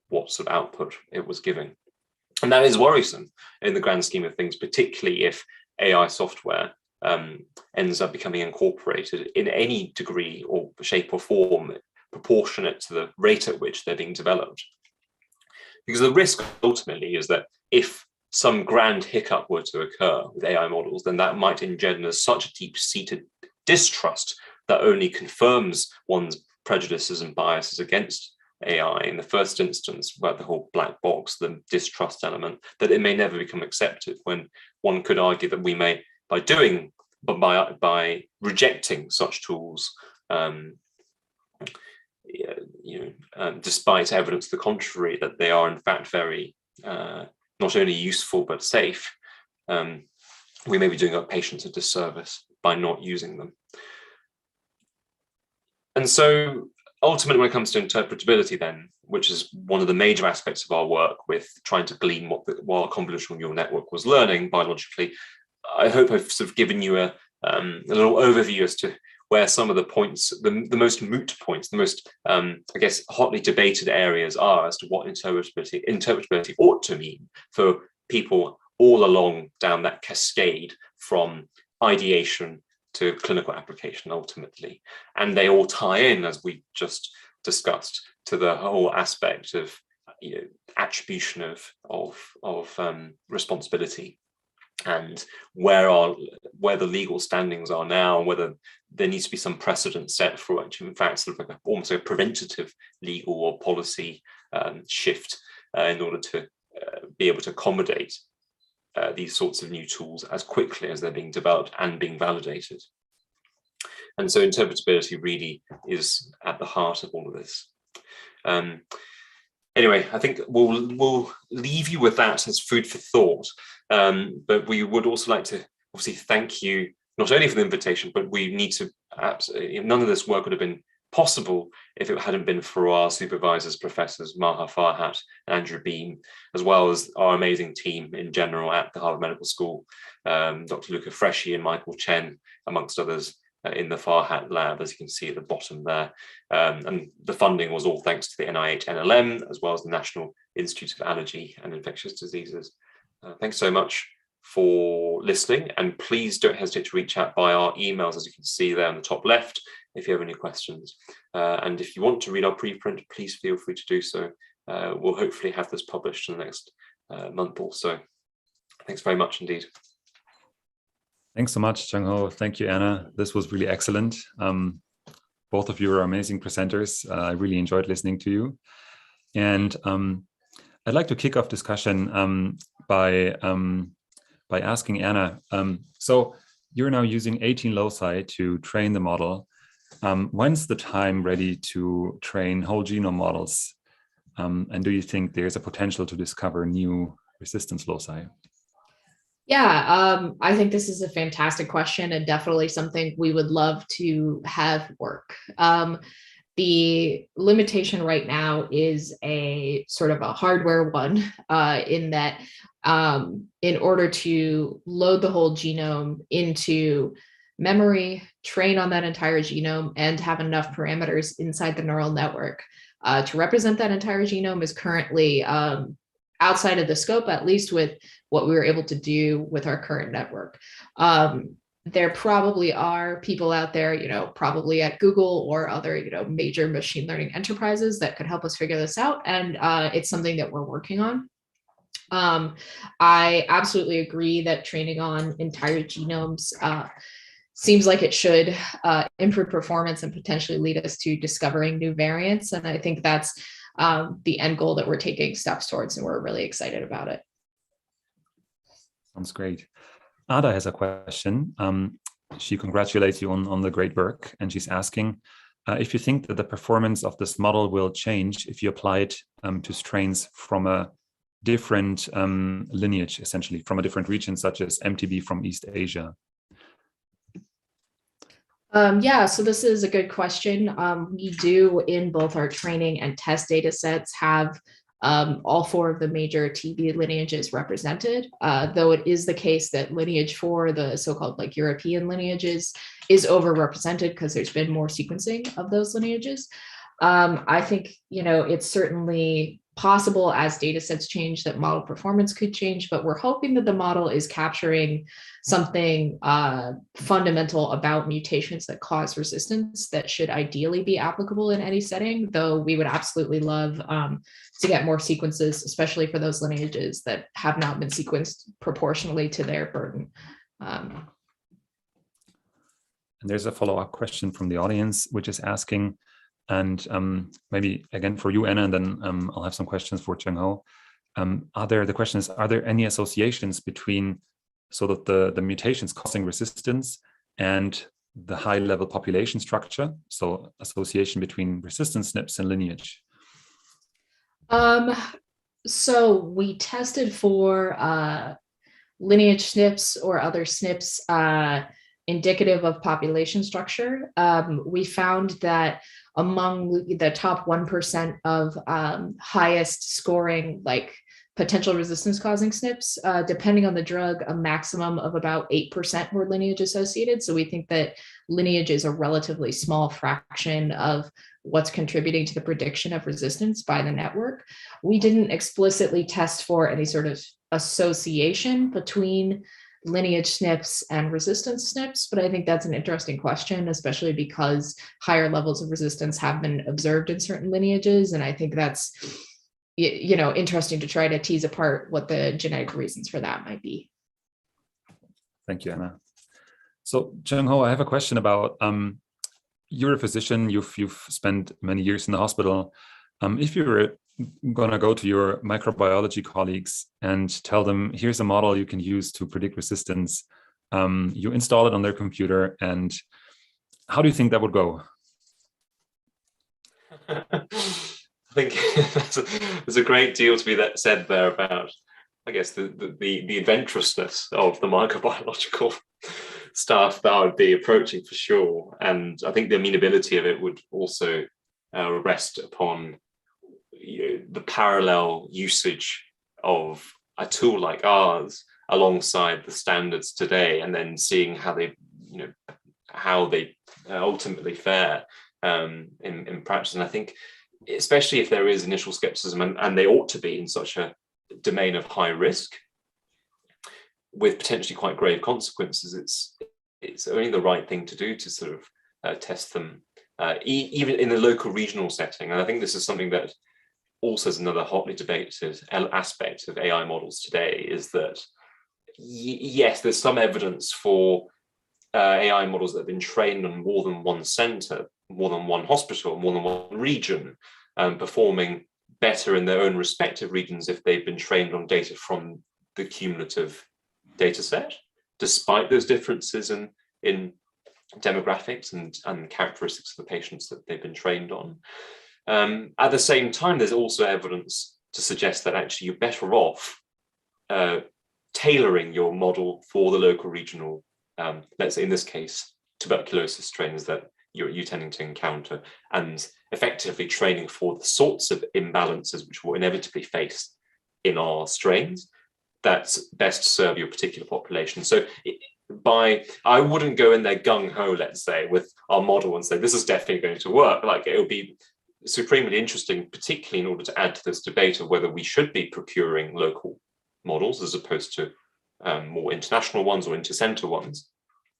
what sort of output it was giving. And that is worrisome in the grand scheme of things, particularly if AI software ends up becoming incorporated in any degree or shape or form proportionate to the rate at which they're being developed. Because the risk ultimately is that if some grand hiccup were to occur with AI models, then that might engender such a deep-seated distrust that only confirms one's prejudices and biases against AI in the first instance, about the whole black box, the distrust element, that it may never become accepted, when one could argue that we may, by rejecting such tools, despite evidence to the contrary, that they are in fact very not only useful but safe, we may be doing our patients a disservice by not using them. And so ultimately, when it comes to interpretability then, which is one of the major aspects of our work with trying to glean what our convolutional neural network was learning biologically, I hope I've sort of given you a little overview as to where some of the points, the most moot points, the most, I guess, hotly debated areas are as to what interpretability ought to mean for people all along down that cascade from ideation to clinical application ultimately. And they all tie in, as we just discussed, to the whole aspect of attribution of responsibility, and where the legal standings are now, whether there needs to be some precedent set for it, in fact, sort of like almost a preventative legal or policy shift in order to be able to accommodate these sorts of new tools as quickly as they're being developed and being validated. And so interpretability really is at the heart of all of this. Anyway, I think we'll leave you with that as food for thought. But we would also like to obviously thank you, not only for the invitation, but we need to absolutely, none of this work would have been possible if it hadn't been for our supervisors, professors Maha Farhat and Andrew Beam, as well as our amazing team in general at the Harvard Medical School, Dr. Luca Freschi and Michael Chen, amongst others, in the Farhat lab, as you can see at the bottom there. And the funding was all thanks to the NIH NLM, as well as the National Institute of Allergy and Infectious Diseases. Thanks so much for listening, and please don't hesitate to reach out by our emails, as you can see there on the top left, if you have any questions. And if you want to read our preprint, please feel free to do so. We'll hopefully have this published in the next month or so. Thanks very much indeed. Thanks so much, Chang Ho. Thank you, Anna. This was really excellent. Both of you are amazing presenters. I really enjoyed listening to you. And I'd like to kick off discussion by asking Anna. So you're now using 18 loci to train the model. When's the time ready to train whole genome models? And do you think there's a potential to discover new resistance loci? Yeah, I think this is a fantastic question and definitely something we would love to have work. The limitation right now is a sort of a hardware one in that in order to load the whole genome into memory, train on that entire genome, and have enough parameters inside the neural network to represent that entire genome is currently outside of the scope, at least with what we were able to do with our current network. There probably are people out there, probably at Google or other, major machine learning enterprises that could help us figure this out. And it's something that we're working on. I absolutely agree that training on entire genomes seems like it should improve performance and potentially lead us to discovering new variants. And I think that's the end goal that we're taking steps towards, and we're really excited about it. Sounds great. Ada has a question. She congratulates you on the great work, and she's asking if you think that the performance of this model will change if you apply it to strains from a different lineage, essentially from a different region, such as MTB from East Asia. Yeah, so this is a good question. We do, in both our training and test data sets, have all 4 of the major TB lineages represented, though it is the case that lineage 4, the so-called European lineages, is overrepresented because there's been more sequencing of those lineages. I think, it's certainly possible as data sets change that model performance could change, but we're hoping that the model is capturing something fundamental about mutations that cause resistance that should ideally be applicable in any setting, though we would absolutely love to get more sequences, especially for those lineages that have not been sequenced proportionally to their burden. And there's a follow-up question from the audience, which is asking, and maybe again for you, Anna, and then I'll have some questions for Chang Ho. The question is, are there any associations between sort of the mutations causing resistance and the high-level population structure? So association between resistance SNPs and lineage. So we tested for lineage SNPs or other SNPs indicative of population structure. We found that among the top 1% of highest scoring, potential resistance causing SNPs, depending on the drug, a maximum of about 8% were lineage associated. So we think that lineage is a relatively small fraction of what's contributing to the prediction of resistance by the network. We didn't explicitly test for any sort of association between lineage SNPs and resistance SNPs, but I think that's an interesting question, especially because higher levels of resistance have been observed in certain lineages. And I think that's, interesting to try to tease apart what the genetic reasons for that might be. Thank you, Anna. So Chang Ho, I have a question about, you're a physician, you've spent many years in the hospital. If you were going to go to your microbiology colleagues and tell them, here's a model you can use to predict resistance, you install it on their computer, and how do you think that would go? I think there's a great deal to be said there about, I guess, the adventurousness of the microbiological staff that I would be approaching for sure. And I think the amenability of it would also rest upon the parallel usage of a tool like ours alongside the standards today, and then seeing how how they ultimately fare in practice. And I think, especially if there is initial skepticism, and they ought to be in such a domain of high risk with potentially quite grave consequences, it's only the right thing to do to sort of test them, even in the local regional setting. And I think this is something that also is another hotly debated aspect of AI models today, is that yes, there's some evidence for AI models that have been trained on more than one center, more than one hospital, more than one region, performing better in their own respective regions if they've been trained on data from the cumulative data set, despite those differences in demographics and characteristics of the patients that they've been trained on. At the same time, there's also evidence to suggest that actually you're better off tailoring your model for the local regional, let's say in this case, tuberculosis strains that you're tending to encounter, and effectively training for the sorts of imbalances which will inevitably face in our strains that best serve your particular population. So I wouldn't go in there gung-ho, let's say, with our model and say, this is definitely going to work. Like, it would be supremely interesting, particularly in order to add to this debate of whether we should be procuring local models as opposed to more international ones or inter-center ones.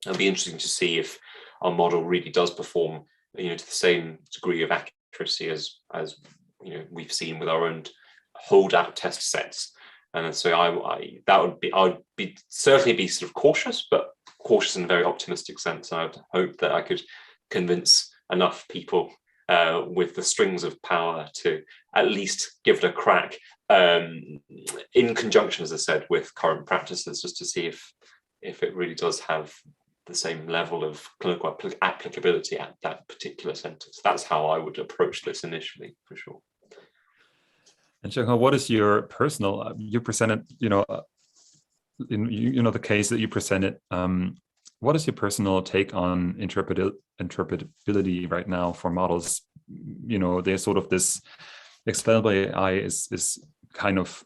It'll be interesting to see if our model really does perform, to the same degree of accuracy as we've seen with our own holdout test sets. And so I would certainly be sort of cautious, but cautious in a very optimistic sense. I'd hope that I could convince enough people with the strings of power to at least give it a crack, in conjunction, as I said, with current practices, just to see if it really does have the same level of clinical applicability at that particular centre. So that's how I would approach this initially, for sure. And Chang, what is your personal? You presented, the case that you presented. What is your personal take on interpretability right now for models? There's sort of this explainable AI is kind of,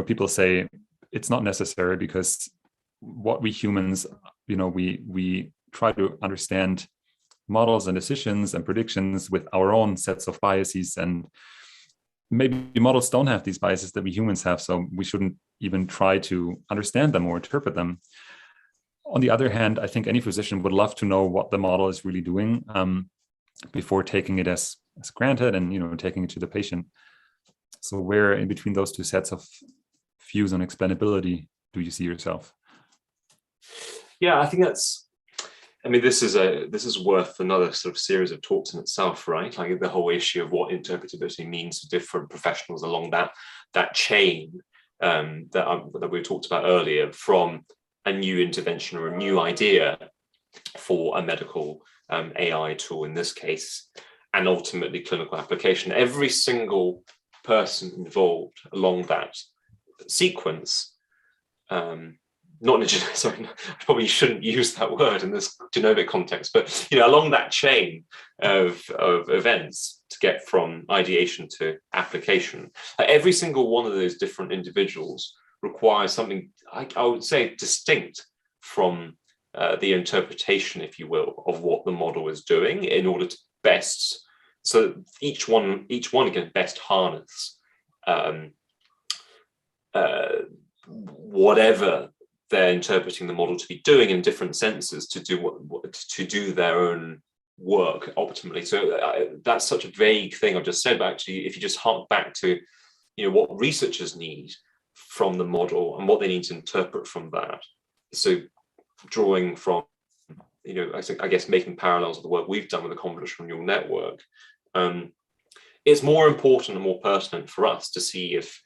people say it's not necessary because what we humans, we try to understand models and decisions and predictions with our own sets of biases, and maybe models don't have these biases that we humans have, so we shouldn't even try to understand them or interpret them. On the other hand, I think any physician would love to know what the model is really doing before taking it as granted and taking it to the patient. So where in between those two sets of views on explainability do you see yourself? Yeah, I think this is worth another sort of series of talks in itself, right? Like the whole issue of what interpretability means to different professionals along that chain that we talked about earlier, from a new intervention or a new idea for a medical AI tool in this case, and ultimately clinical application. Every single person involved along that sequence, not in a sorry, I probably shouldn't use that word in this genomic context, but along that chain of events to get from ideation to application, every single one of those different individuals requires something, I would say, distinct from the interpretation, if you will, of what the model is doing, in order to best, so each one can best harness whatever they're interpreting the model to be doing in different senses to do their own work optimally. So that's such a vague thing I've just said, but actually, if you just hark back to what researchers need from the model and what they need to interpret from that, so drawing from I guess making parallels with the work we've done with the convolutional neural network, it's more important and more pertinent for us to see if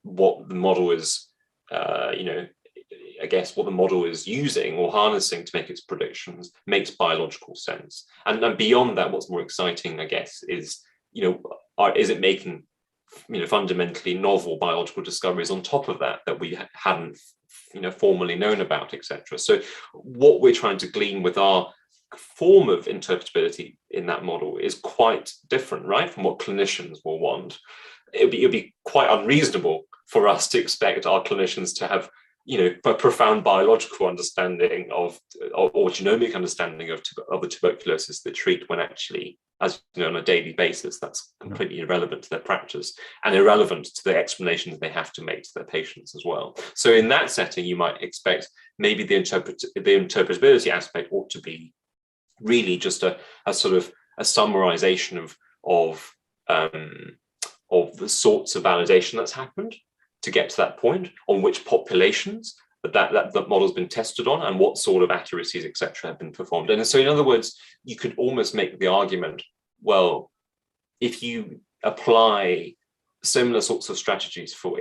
what the model is I guess what the model is using or harnessing to make its predictions makes biological sense. And beyond that, what's more exciting, I guess, is, is it making, fundamentally novel biological discoveries on top of that we hadn't, formally known about, etc. So what we're trying to glean with our form of interpretability in that model is quite different, right, from what clinicians will want. It'd be quite unreasonable for us to expect our clinicians to have a profound biological understanding of or genomic understanding of the tuberculosis they treat, when actually, as you know, on a daily basis, that's completely irrelevant to their practice and irrelevant to the explanations they have to make to their patients as well. So in that setting, you might expect maybe the interpretability aspect ought to be really just a sort of a summarization of the sorts of validation that's happened to get to that point, on which populations that model's been tested on, and what sort of accuracies, etc., have been performed. And so, in other words, you could almost make the argument, well, if you apply similar sorts of strategies for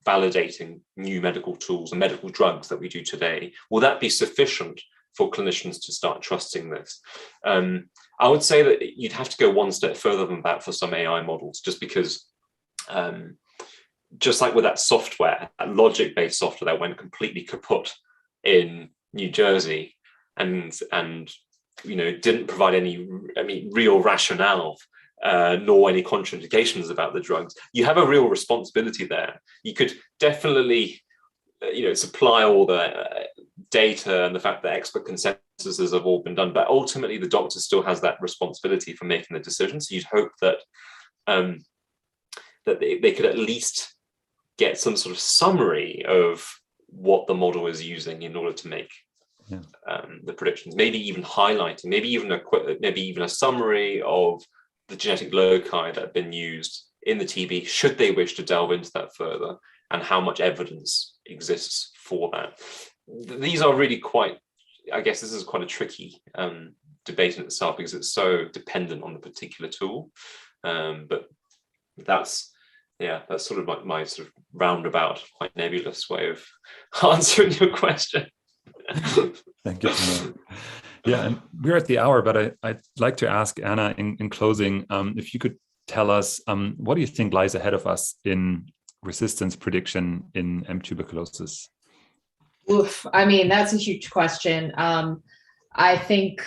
validating new medical tools and medical drugs that we do today, will that be sufficient for clinicians to start trusting this? I would say that you'd have to go one step further than that for some AI models, just because just like with that software, that logic-based software that went completely kaput in New Jersey, and didn't provide any real rationale, nor any contraindications about the drugs. You have a real responsibility there. You could definitely supply all the data and the fact that expert consensuses have all been done, but ultimately the doctor still has that responsibility for making the decision. So you'd hope that that they could at least get some sort of summary of what the model is using in order to make the predictions. Maybe even highlighting, maybe even a summary of the genetic loci that have been used in the TB, should they wish to delve into that further, and how much evidence exists for that. These are really this is quite a tricky debate in itself, because it's so dependent on the particular tool. But that's sort of my sort of roundabout, quite nebulous way of answering your question. Thank you. Yeah, and we're at the hour, but I'd like to ask Anna in closing, if you could tell us, what do you think lies ahead of us in resistance prediction in M. tuberculosis? Oof, that's a huge question. I think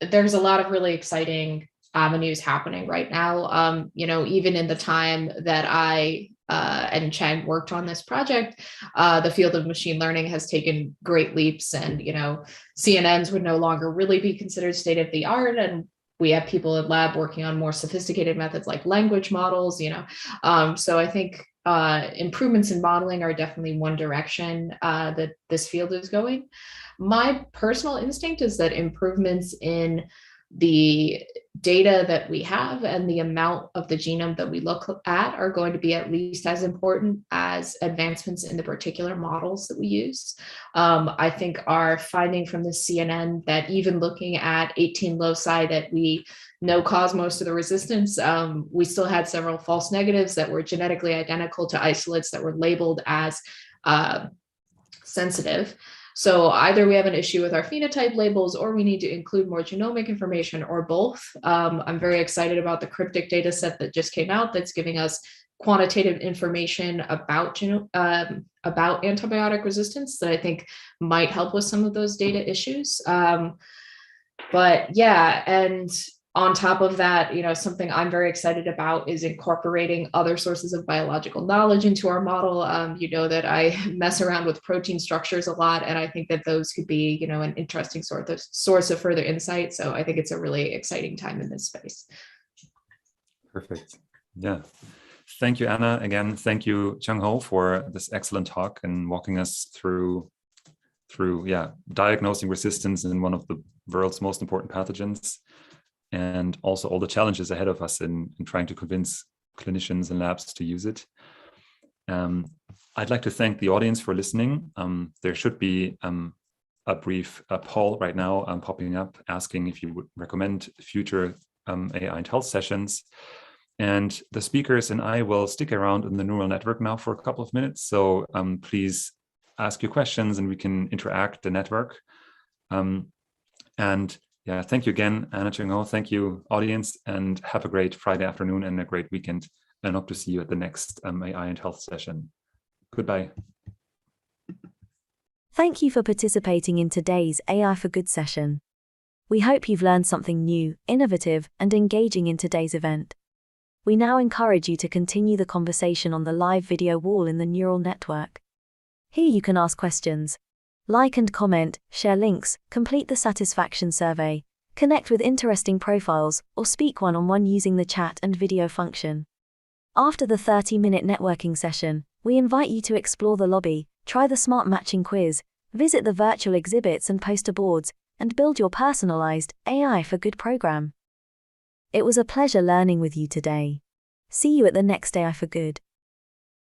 there's a lot of really exciting avenues happening right now. Even in the time that I and Chang worked on this project, the field of machine learning has taken great leaps, and CNNs would no longer really be considered state of the art, and we have people in lab working on more sophisticated methods like language models. So I think improvements in modeling are definitely one direction that this field is going. My personal instinct is that improvements in the data that we have and the amount of the genome that we look at are going to be at least as important as advancements in the particular models that we use. I think our finding from the CNN that even looking at 18 loci that we know cause most of the resistance, we still had several false negatives that were genetically identical to isolates that were labeled as sensitive. So either we have an issue with our phenotype labels, or we need to include more genomic information, or both. I'm very excited about the cryptic data set that just came out that's giving us quantitative information about antibiotic resistance that I think might help with some of those data issues. But yeah, and on top of that, something I'm very excited about is incorporating other sources of biological knowledge into our model. That I mess around with protein structures a lot, and I think that those could be, an interesting source of further insight. So I think it's a really exciting time in this space. Perfect. Yeah. Thank you, Anna. Again, thank you, Chang-Ho, for this excellent talk and walking us through diagnosing resistance in one of the world's most important pathogens, and also all the challenges ahead of us in trying to convince clinicians and labs to use it. I'd like to thank the audience for listening. There should be a brief poll right now popping up asking if you would recommend future AI and health sessions. And the speakers and I will stick around in the neural network now for a couple of minutes. So please ask your questions and we can interact the network. Yeah, thank you again, Anna, Chang-Ho. Thank you, audience, and have a great Friday afternoon and a great weekend. And hope to see you at the next AI and health session. Goodbye. Thank you for participating in today's AI for Good session. We hope you've learned something new, innovative, and engaging in today's event. We now encourage you to continue the conversation on the live video wall in the neural network. Here you can ask questions. Like and comment, share links, complete the satisfaction survey, connect with interesting profiles, or speak one-on-one using the chat and video function. After the 30-minute networking session, we invite you to explore the lobby, try the smart matching quiz, visit the virtual exhibits and poster boards, and build your personalized AI for Good program. It was a pleasure learning with you today. See you at the next AI for Good.